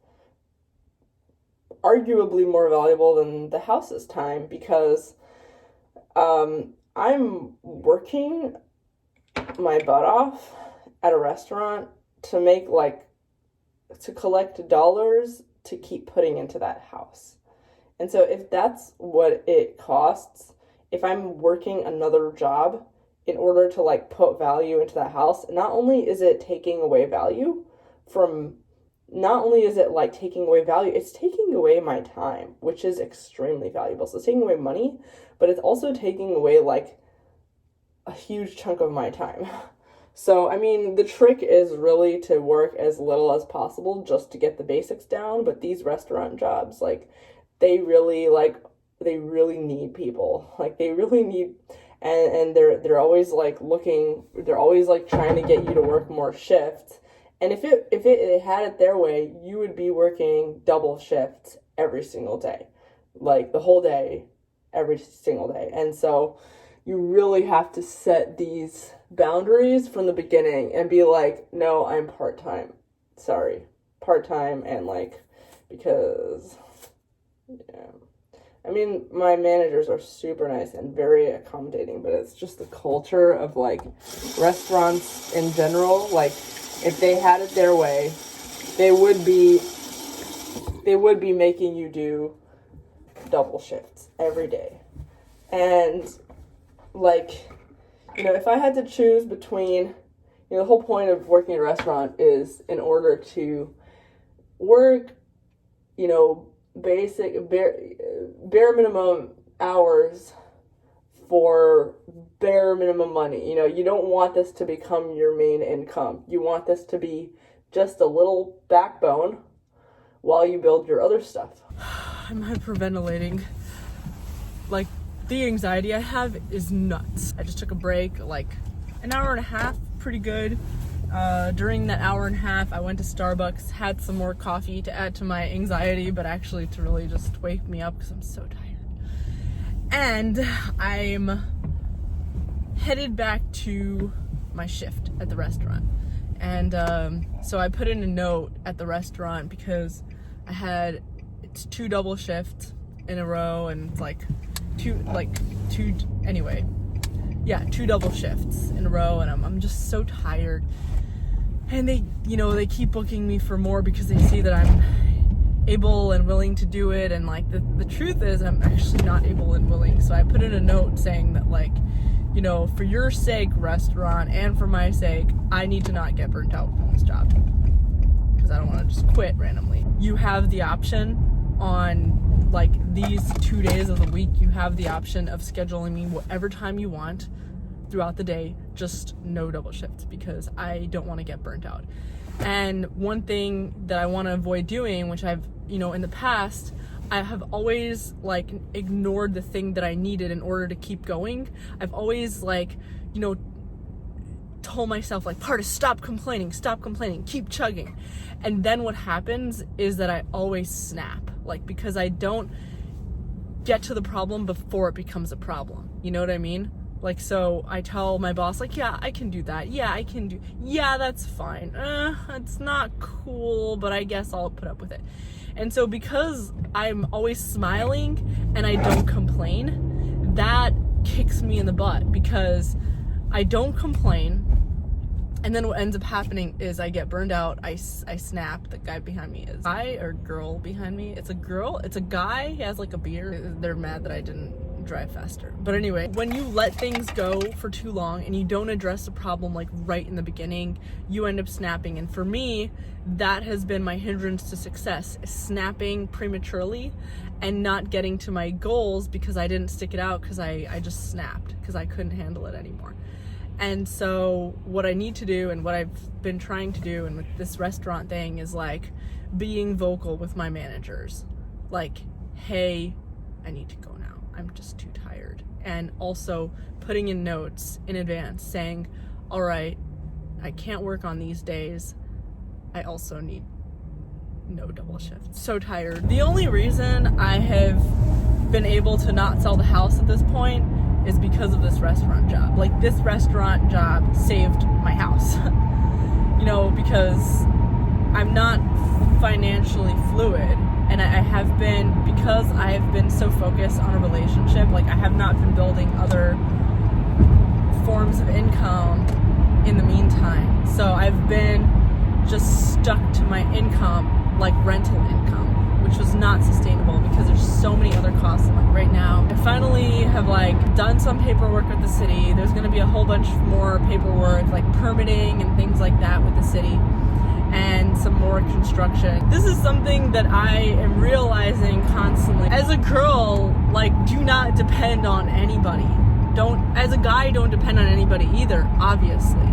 arguably more valuable than the house's time, because I'm working my butt off at a restaurant to collect dollars to keep putting into that house. And so if that's what it costs, if I'm working another job in order to put value into that house, not only is it taking away value, it's taking away my time, which is extremely valuable. So it's taking away money, but it's also taking away a huge chunk of my time. So, I mean, the trick is really to work as little as possible just to get the basics down. But these restaurant jobs, they really need people. They really need, and they're always they're always trying to get you to work more shifts. And if it had it their way, you would be working double shifts every single day, the whole day, every single day. And so you really have to set these boundaries from the beginning and be like, no, I'm part-time. Sorry. Part-time, and because, yeah. I mean, my managers are super nice and very accommodating, but it's just the culture of restaurants in general. If they had it their way, they would be making you do double shifts every day. And if I had to choose between, the whole point of working in a restaurant is in order to work, basic bare minimum hours for bare minimum money. You don't want this to become your main income. You want this to be just a little backbone while you build your other stuff. I'm hyperventilating. The anxiety I have is nuts. I just took a break, an hour and a half, pretty good. During that hour and a half, I went to Starbucks, had some more coffee to add to my anxiety, but actually to really just wake me up because I'm so tired. And I'm headed back to my shift at the restaurant. And so I put in a note at the restaurant because it's 2 double shifts in a row, and two double shifts in a row, and I'm just so tired. And they keep booking me for more because they see that I'm able and willing to do it, and the truth is I'm actually not able and willing. So I put in a note saying that for your sake, restaurant, and for my sake, I need to not get burnt out from this job. just quit randomly. You have the option on like these 2 days of the week, you have the option of scheduling me whatever time you want throughout the day, just no double shifts, because I don't want to get burnt out. And one thing that I want to avoid doing, which I've, in the past, I have always like ignored the thing that I needed in order to keep going. I've always like, told myself like, Partis, stop complaining, keep chugging. And then what happens is that I always snap, like, because I don't get to the problem before it becomes a problem. You know what I mean? Like, so I tell my boss, like, yeah, I can do that. Yeah, that's fine. It's not cool, but I guess I'll put up with it. And so because I'm always smiling and I don't complain, that kicks me in the butt, because I don't complain. And then what ends up happening is I get burned out, I snap. The guy behind me is guy or girl behind me. It's a girl, it's a guy, he has like a beard. They're mad that I didn't drive faster. But anyway, when you let things go for too long and you don't address the problem like right in the beginning, you end up snapping. And for me, that has been my hindrance to success, snapping prematurely and not getting to my goals because I didn't stick it out, because I just snapped because I couldn't handle it anymore. And so what I need to do, and what I've been trying to do, and with this restaurant thing, is like being vocal with my managers. Like, hey, I need to go now. I'm just too tired. And also putting in notes in advance saying, all right, I can't work on these days. I also need no double shifts. So tired. The only reason I have been able to not sell the house at this point is because of this restaurant job. Like, this restaurant job saved my house. Because I'm not financially fluid, and I have been, because I have been so focused on a relationship, like, I have not been building other forms of income in the meantime. So I've been just stuck to my income, like rental income, which was not sustainable because there's so many other costs. Like, right now, I finally have like done some paperwork with the city. There's going to be a whole bunch more paperwork, like permitting and things like that with the city, and some more construction. This is something that I am realizing constantly. As a girl, like, do not depend on anybody. As a guy, don't depend on anybody either, obviously.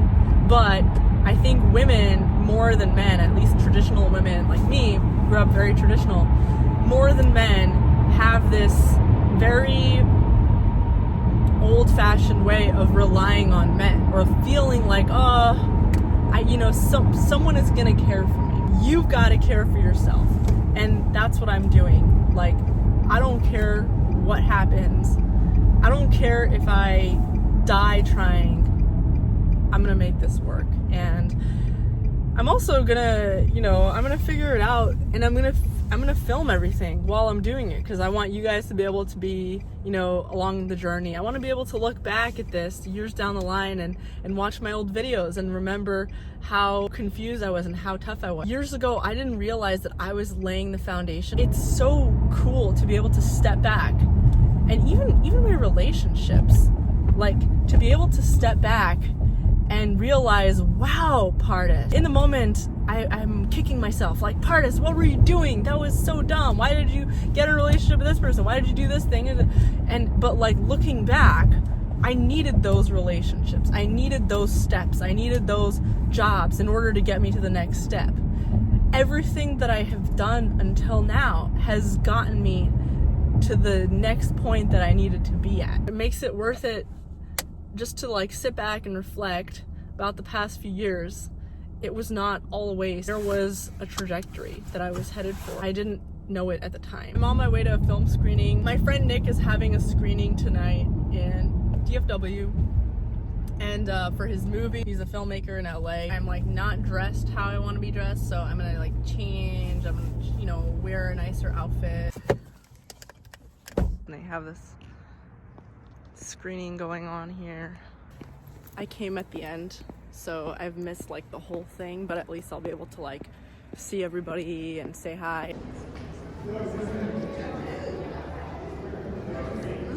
But I think women, more than men, at least traditional women like me, grew up very traditional, more than men have this very old-fashioned way of relying on men, or feeling like, someone is gonna care for me. You've got to care for yourself. And that's what I'm doing. Like, I don't care what happens. I don't care if I die trying. I'm gonna make this work. And I'm also gonna, I'm gonna figure it out, and I'm gonna film everything while I'm doing it, because I want you guys to be able to be, along the journey. I want to be able to look back at this years down the line and watch my old videos and remember how confused I was and how tough I was. Years ago, I didn't realize that I was laying the foundation. It's so cool to be able to step back, and even my relationships, like, to be able to step back and realize, wow, Partis. In the moment, I'm kicking myself, like, Partis, what were you doing? That was so dumb. Why did you get in a relationship with this person? Why did you do this thing? But like, looking back, I needed those relationships. I needed those steps. I needed those jobs in order to get me to the next step. Everything that I have done until now has gotten me to the next point that I needed to be at. It makes it worth it just to like sit back and reflect about the past few years. It was not all a waste. There was a trajectory that I was headed for. I didn't know it at the time. I'm on my way to a film screening. My friend Nick is having a screening tonight in DFW, and for his movie. He's a filmmaker in LA. I'm like not dressed how I want to be dressed, so I'm gonna like change. I'm gonna, wear a nicer outfit. And they have this screening going on here. I came at the end, so I've missed like the whole thing, but at least I'll be able to like see everybody and say hi. This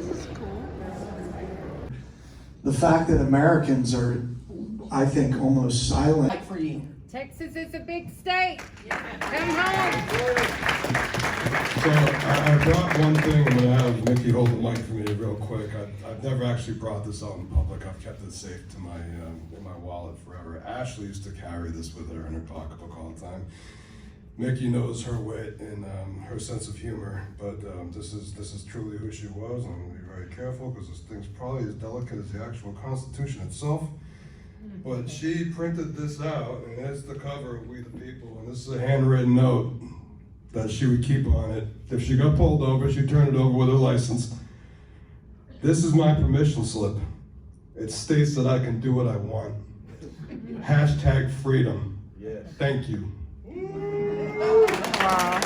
is cool. The fact that Americans are, I think, almost silent. Like for you. Texas is a big state. Come home. So I brought one thing. I'm gonna have Nikki hold the mic for me real quick. I've never actually brought this out in public. I've kept it safe to my in my wallet forever. Ashley used to carry this with her in her pocketbook all the time. Mickey knows her wit and her sense of humor, but this is truly who she was, and I'm gonna be very careful because this thing's probably as delicate as the actual Constitution itself. But she printed this out, and it's the cover of We the People, and this is a handwritten note that she would keep on it. If she got pulled over, she'd turn it over with her license. This is my permission slip. It states that I can do what I want. #freedom. Yes. Thank you. Wow.